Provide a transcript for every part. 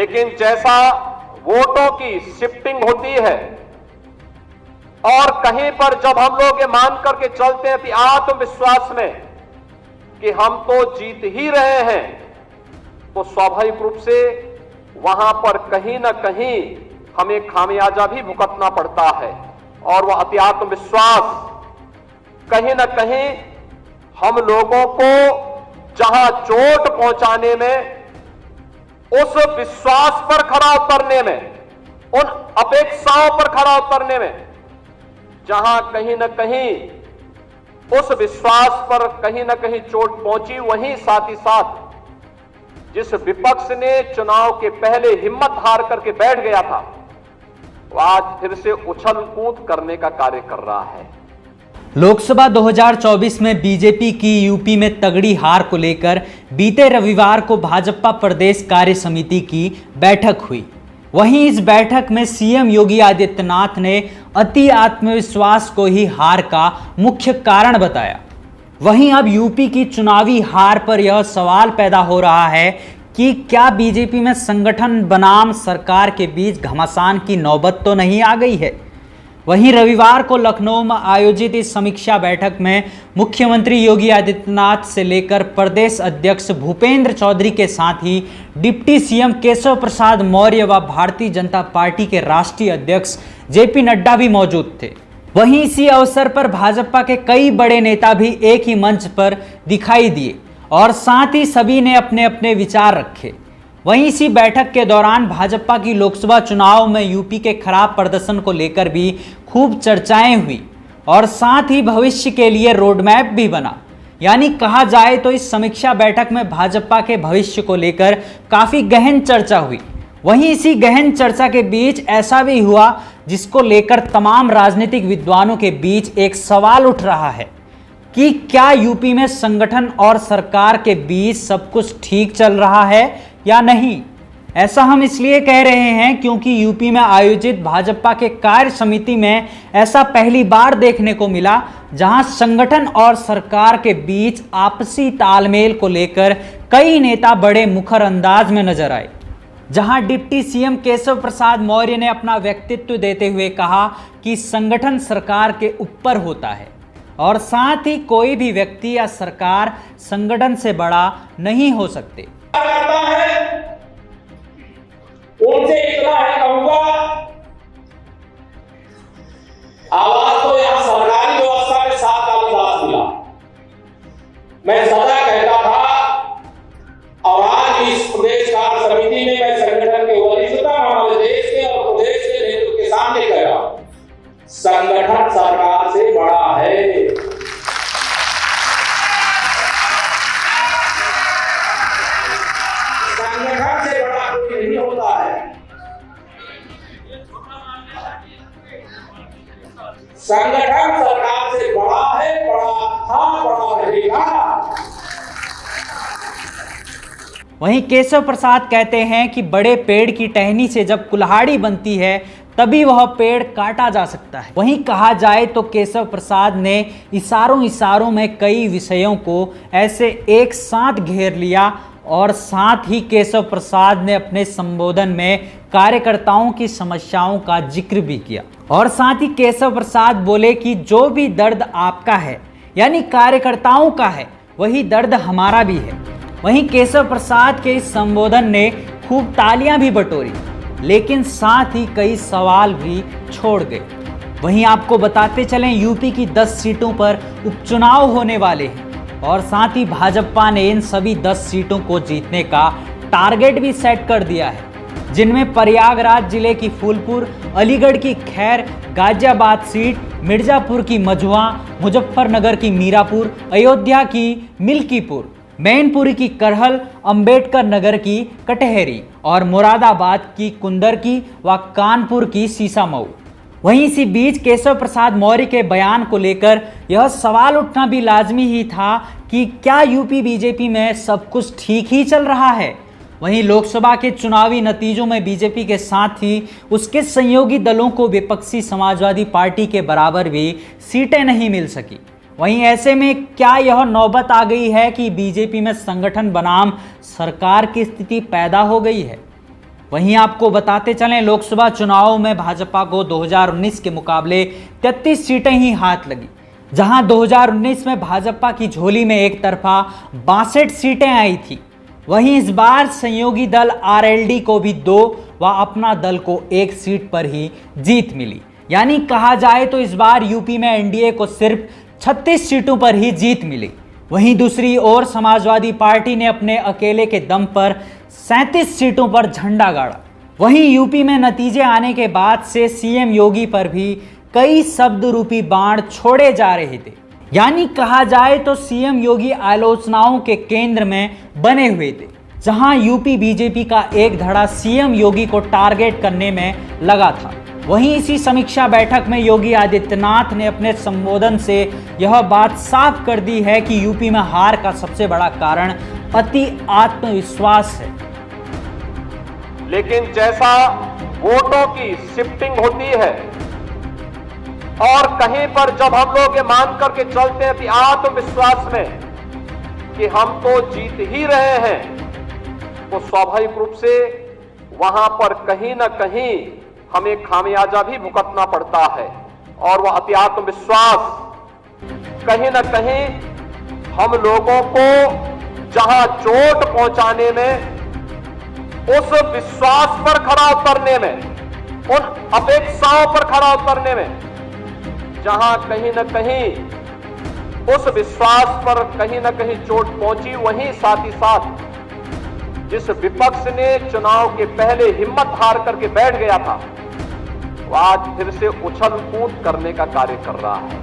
लेकिन जैसा वोटों की शिफ्टिंग होती है और कहीं पर जब हम लोग ये मान करके चलते हैं कि आत्मविश्वास में कि हम तो जीत ही रहे हैं, तो स्वाभाविक रूप से वहां पर कहीं ना कहीं हमें खामियाजा भी भुगतना पड़ता है। और वह अति आत्मविश्वास कहीं ना कहीं हम लोगों को जहां चोट पहुंचाने में, उस विश्वास पर खरा उतरने में, उन अपेक्षाओं पर खरा उतरने में, जहां कहीं ना कहीं उस विश्वास पर कहीं ना कहीं चोट पहुंची, वहीं साथ ही साथ जिस विपक्ष ने चुनाव के पहले हिम्मत हार करके बैठ गया था, वो आज फिर से उछल कूद करने का कार्य कर रहा है। लोकसभा 2024 में बीजेपी की यूपी में तगड़ी हार को लेकर बीते रविवार को भाजपा प्रदेश कार्य समिति की बैठक हुई। वहीं इस बैठक में सीएम योगी आदित्यनाथ ने अति आत्मविश्वास को ही हार का मुख्य कारण बताया। वहीं अब यूपी की चुनावी हार पर यह सवाल पैदा हो रहा है कि क्या बीजेपी में संगठन बनाम सरकार के बीच घमासान की नौबत तो नहीं आ गई है। वहीं रविवार को लखनऊ में आयोजित इस समीक्षा बैठक में मुख्यमंत्री योगी आदित्यनाथ से लेकर प्रदेश अध्यक्ष भूपेंद्र चौधरी के साथ ही डिप्टी सीएम केशव प्रसाद मौर्य व भारतीय जनता पार्टी के राष्ट्रीय अध्यक्ष जेपी नड्डा भी मौजूद थे। वहीं इसी अवसर पर भाजपा के कई बड़े नेता भी एक ही मंच पर दिखाई दिए और साथ ही सभी ने अपने अपने विचार रखे। वहीं इसी बैठक के दौरान भाजपा की लोकसभा चुनाव में यूपी के खराब प्रदर्शन को लेकर भी खूब चर्चाएं हुई और साथ ही भविष्य के लिए रोडमैप भी बना। यानी कहा जाए तो इस समीक्षा बैठक में भाजपा के भविष्य को लेकर काफी गहन चर्चा हुई। वहीं इसी गहन चर्चा के बीच ऐसा भी हुआ जिसको लेकर तमाम राजनीतिक विद्वानों के बीच एक सवाल उठ रहा है कि क्या यूपी में संगठन और सरकार के बीच सब कुछ ठीक चल रहा है या नहीं। ऐसा हम इसलिए कह रहे हैं क्योंकि यूपी में आयोजित भाजपा के कार्य समिति में ऐसा पहली बार देखने को मिला जहां संगठन और सरकार के बीच आपसी तालमेल को लेकर कई नेता बड़े मुखर अंदाज में नजर आए। जहां डिप्टी सीएम केशव प्रसाद मौर्य ने अपना व्यक्तित्व देते हुए कहा कि संगठन सरकार के ऊपर होता है और साथ ही कोई भी व्यक्ति या सरकार संगठन से बड़ा नहीं हो सकते। उनसे इतना है कहूंगा, आवाज तो यहां सरकारी व्यवस्था में 7 साल विकास मिला। मैं सदा कहता था और आज इस प्रदेश कार्य समिति में मैं संगठन के वरिष्ठता हमारे देश के और प्रदेश के नेतृत्व के सामने कह रहा हूं, संगठन सरकार से बड़ा है। संगठन से बड़ा कोई नहीं होता है। संगठन सरकार से बड़ा है, बड़ा था, बड़ा रहेगा। वहीं केशव प्रसाद कहते हैं कि बड़े पेड़ की टहनी से जब कुल्हाड़ी बनती है तभी वह पेड़ काटा जा सकता है। वहीं कहा जाए तो केशव प्रसाद ने इशारों में कई विषयों को ऐसे एक साथ घेर लिया और साथ ही केशव प्रसाद ने अपने संबोधन में कार्यकर्ताओं की समस्याओं का जिक्र भी किया और साथ ही केशव प्रसाद बोले कि जो भी दर्द आपका है यानी कार्यकर्ताओं का है, वही दर्द हमारा भी है। वहीं केशव प्रसाद के इस संबोधन ने खूब तालियां भी बटोरी, लेकिन साथ ही कई सवाल भी छोड़ गए। वहीं आपको बताते चलें यूपी की 10 सीटों पर उपचुनाव होने वाले हैं और साथ ही भाजपा ने इन सभी 10 सीटों को जीतने का टारगेट भी सेट कर दिया है, जिनमें प्रयागराज जिले की फूलपुर, अलीगढ़ की खैर, गाजियाबाद सीट, मिर्जापुर की मझुआ, मुजफ्फरनगर की मीरापुर, अयोध्या की मिल्कीपुर, मैनपुरी की करहल, अंबेडकर नगर की कटहरी और मुरादाबाद की कुंदरकी व कानपुर की सीसामऊ। वहीं इसी बीच केशव प्रसाद मौर्य के बयान को लेकर यह सवाल उठना भी लाजमी ही था कि क्या यूपी बीजेपी में सब कुछ ठीक ही चल रहा है। वहीं लोकसभा के चुनावी नतीजों में बीजेपी के साथ ही उसके सहयोगी दलों को विपक्षी समाजवादी पार्टी के बराबर भी सीटें नहीं मिल सकी। वहीं ऐसे में क्या यह नौबत आ गई है कि बीजेपी में संगठन बनाम सरकार की स्थिति पैदा हो गई है। वहीं आपको बताते चलें, लोकसभा चुनाव में भाजपा को 2019 के मुकाबले 33 सीटें ही हाथ लगी, जहां 2019 में भाजपा की झोली में एक तरफा 62 सीटें आई थी। वहीं इस बार सहयोगी दल आरएलडी को भी 2 व अपना दल को 1 सीट पर ही जीत मिली। यानी कहा जाए तो इस बार यूपी में एनडीए को सिर्फ 36 सीटों पर ही जीत मिली। वहीं दूसरी ओर समाजवादी पार्टी ने अपने अकेले के दम पर 37 सीटों पर झंडा गाड़ा। वहीं यूपी में नतीजे आने के बाद से सीएम योगी पर भी कई शब्द रूपी बाण छोड़े जा रहे थे। यानी कहा जाए तो सीएम योगी आलोचनाओं के केंद्र में बने हुए थे, जहां यूपी बीजेपी का एक धड़ा सीएम योगी को टारगेट करने में लगा था। वहीं इसी समीक्षा बैठक में योगी आदित्यनाथ ने अपने संबोधन से यह बात साफ कर दी है कि यूपी में हार का सबसे बड़ा कारण अति आत्मविश्वास है। लेकिन जैसा वोटों की शिफ्टिंग होती है और कहीं पर जब हम लोग ये मान करके चलते हैं कि आत्मविश्वास में कि हम तो जीत ही रहे हैं, तो स्वाभाविक रूप से वहां पर कहीं ना कहीं हमें खामियाजा भी भुगतना पड़ता है। और वह अति आत्मविश्वास कहीं ना कहीं हम लोगों को जहां चोट पहुंचाने में, उस विश्वास पर खरा उतरने में, उन अपेक्षाओं पर खरा उतरने में, जहां कहीं ना कहीं उस विश्वास पर कहीं ना कहीं चोट पहुंची, वहीं साथ ही साथ जिस विपक्ष ने चुनाव के पहले हिम्मत हार करके बैठ गया था, वो आज फिर से उछल कूद करने का कार्य कर रहा है,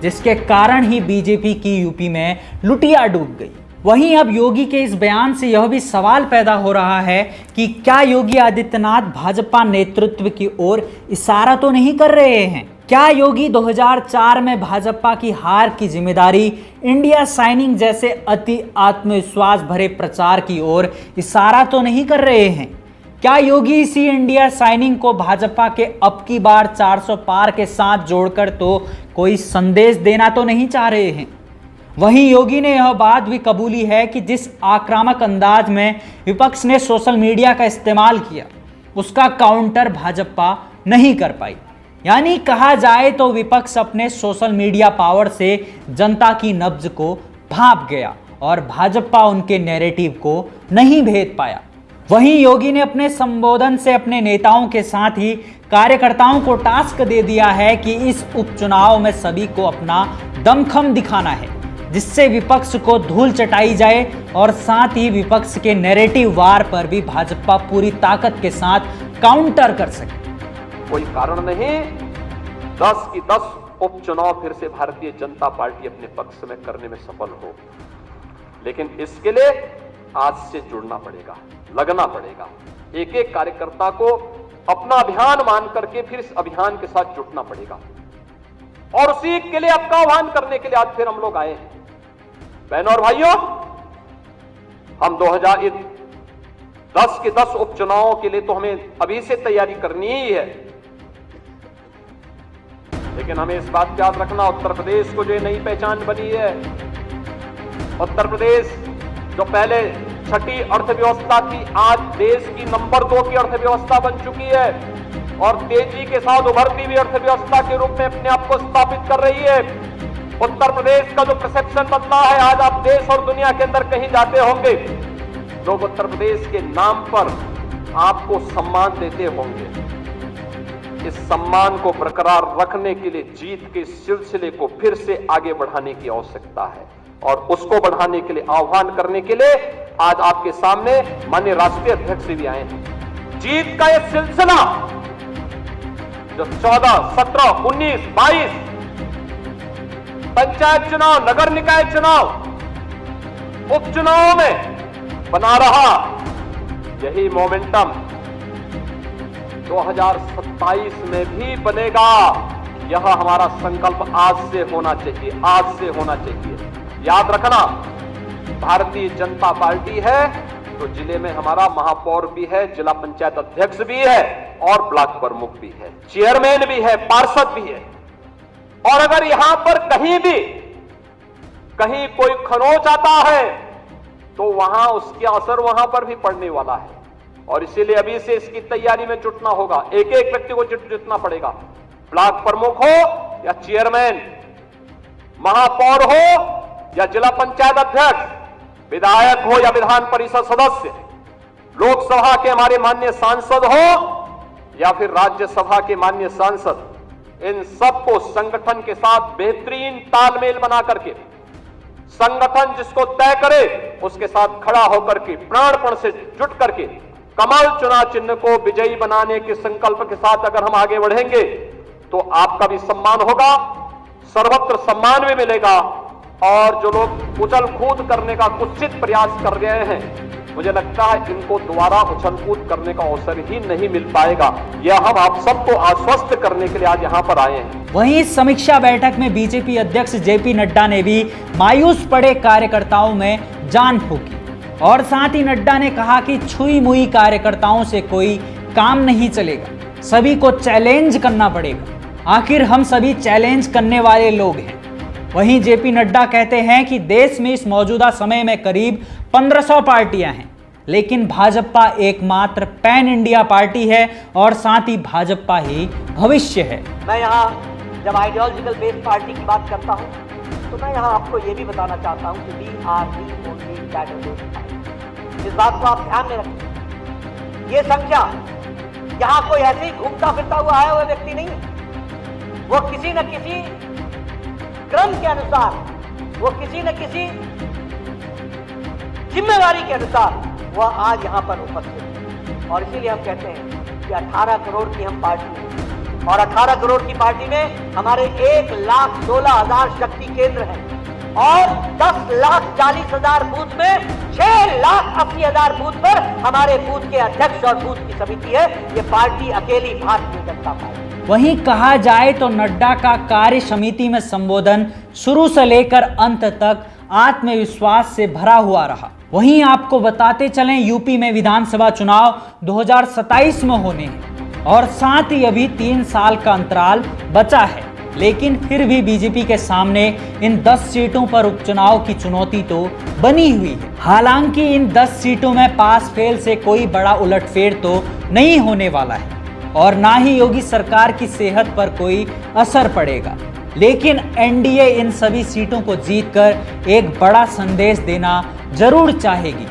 जिसके कारण ही बीजेपी की यूपी में लुटिया डूब गई। वहीं अब योगी के इस बयान से यह भी सवाल पैदा हो रहा है कि क्या योगी आदित्यनाथ भाजपा नेतृत्व की ओर इशारा तो नहीं कर रहे हैं? क्या योगी 2004 में भाजपा की हार की जिम्मेदारी इंडिया साइनिंग जैसे अति आत्मविश्वास भरे प्रचार की ओर इशारा तो नहीं कर रहे हैं? क्या योगी इसी इंडिया साइनिंग को भाजपा के अब की बार 400 पार के साथ जोड़कर तो कोई संदेश देना तो नहीं चाह रहे हैं? वहीं योगी ने यह बात भी कबूली है कि जिस आक्रामक अंदाज में विपक्ष ने सोशल मीडिया का इस्तेमाल किया, उसका काउंटर भाजपा नहीं कर पाई। यानी कहा जाए तो विपक्ष अपने सोशल मीडिया पावर से जनता की नब्ज को भांप गया और भाजपा उनके नैरेटिव को नहीं भेद पाया। वहीं योगी ने अपने संबोधन से अपने नेताओं के साथ ही कार्यकर्ताओं को टास्क दे दिया है कि इस उपचुनाव में सभी को अपना दमखम दिखाना है, जिससे विपक्ष को धूल चटाई जाए और साथ ही विपक्ष के नैरेटिव वार पर भी भाजपा पूरी ताकत के साथ काउंटर कर सके। कोई कारण नहीं 10 की 10 उपचुनाव फिर से भारतीय जनता पार्टी अपने पक्ष में करने में सफल हो, लेकिन इसके लिए आज से जुड़ना पड़ेगा, लगना पड़ेगा। एक एक कार्यकर्ता को अपना अभियान मान करके फिर इस अभियान के साथ जुटना पड़ेगा और उसी के लिए आपका आह्वान करने के लिए आज फिर हम लोग आए हैं। बहनों और भाइयों, हम 2010 के 10 उपचुनावों के लिए तो हमें अभी से तैयारी करनी ही है, लेकिन हमें इस बात का याद रखना, उत्तर प्रदेश को जो नई पहचान बनी है, उत्तर प्रदेश जो पहले छठी अर्थव्यवस्था थी, आज देश की नंबर 2 की अर्थव्यवस्था बन चुकी है और तेजी के साथ उभरती हुई अर्थव्यवस्था के रूप में अपने आप को स्थापित कर रही है। उत्तर प्रदेश का जो परसेप्शन बदला है, आज आप देश और दुनिया के अंदर कहीं जाते होंगे, लोग उत्तर प्रदेश के नाम पर आपको सम्मान देते होंगे। इस सम्मान को बरकरार रखने के लिए जीत के सिलसिले को फिर से आगे बढ़ाने की आवश्यकता है और उसको बढ़ाने के लिए आह्वान करने के लिए आज आपके सामने माननीय राष्ट्रीय अध्यक्ष भी आए हैं। जीत का यह सिलसिला जो 14, 17, 19, 22 पंचायत चुनाव, नगर निकाय चुनाव, उपचुनाव में बना रहा, यही मोमेंटम 2027 में भी बनेगा। यह हमारा संकल्प आज से होना चाहिए, आज से होना चाहिए। याद रखना, भारतीय जनता पार्टी है तो जिले में हमारा महापौर भी है, जिला पंचायत अध्यक्ष भी है और ब्लॉक प्रमुख भी है, चेयरमैन भी है, पार्षद भी है। और अगर यहां पर कहीं कोई खरोंच आता है तो वहां उसके असर वहां पर भी पड़ने वाला है। और इसीलिए अभी से इसकी तैयारी में जुटना होगा। एक एक व्यक्ति को जुटना पड़ेगा। ब्लॉक प्रमुख हो या चेयरमैन, महापौर हो या जिला पंचायत अध्यक्ष, विधायक हो या विधान परिषद सदस्य, लोकसभा के हमारे माननीय सांसद हो या फिर राज्यसभा के माननीय सांसद, इन सबको संगठन के साथ बेहतरीन तालमेल बना करके, संगठन जिसको तय करे उसके साथ खड़ा होकर के प्राणपण से जुट करके कमल चुनाव चिन्ह को विजयी बनाने के संकल्प के साथ अगर हम आगे बढ़ेंगे तो आपका भी सम्मान होगा, सर्वत्र सम्मान भी मिलेगा। और जो लोग उछल कूद करने का कुत्सित प्रयास कर रहे हैं, मुझे लगता है इनको दोबारा उछल कूद करने का अवसर ही नहीं मिल पाएगा। यह हम आप सबको आश्वस्त करने के लिए आज यहां पर आए हैं। वहीं इस समीक्षा बैठक में बीजेपी अध्यक्ष जेपी नड्डा ने भी मायूस पड़े कार्यकर्ताओं में जान फूंकी और साथ ही नड्डा ने कहा कि छुई मुई कार्यकर्ताओं से कोई काम नहीं चलेगा, सभी को चैलेंज करना पड़ेगा। आखिर हम सभी चैलेंज करने वाले लोग हैं। वहीं जेपी नड्डा कहते हैं कि देश में इस मौजूदा समय में करीब 1500 पार्टियां हैं, लेकिन भाजपा एकमात्र पैन इंडिया पार्टी है और साथ ही भाजपा ही भविष्य है। मैं यहाँ जब आइडियोलॉजिकल बेस्ड पार्टी की बात करता हूँ तो मैं यहाँ आपको ये भी बताना चाहता हूँ कि we are the only cadre based party. इस बात को आप ध्यान में रखें। ये संख्या यहाँ कोई ऐसे ही घूमता फिरता हुआ आया हुआ व्यक्ति नहीं है। वो किसी न किसी क्रम के अनुसार, वो किसी न किसी जिम्मेवारी के अनुसार वह आज यहाँ पर उपस्थित है। और इसीलिए हम कहते हैं कि 18 करोड़ की हम पार्टी हैं और 18 करोड़ की पार्टी में हमारे 1,16,000 शक्ति केंद्र हैं और 10,40,000 बूथ में 6,80,000 बूथ पर हमारे बूथ के अध्यक्ष और बूथ की समिति है। ये पार्टी अकेली भारतीय जनता पार्टी। वहीं कहा जाए तो नड्डा का कार्य समिति में संबोधन शुरू से लेकर अंत तक आत्मविश्वास से भरा हुआ रहा। वहीं आपको बताते चलें, यूपी में विधानसभा चुनाव 2027 में होने हैं और साथ ही अभी 3 साल का अंतराल बचा है, लेकिन फिर भी बीजेपी के सामने इन 10 सीटों पर उपचुनाव की चुनौती तो बनी हुई है। हालांकि इन 10 सीटों में पास फेल से कोई बड़ा उलटफेर तो नहीं होने वाला है और ना ही योगी सरकार की सेहत पर कोई असर पड़ेगा, लेकिन एनडीए इन सभी सीटों को जीतकर एक बड़ा संदेश देना जरूर चाहेगी।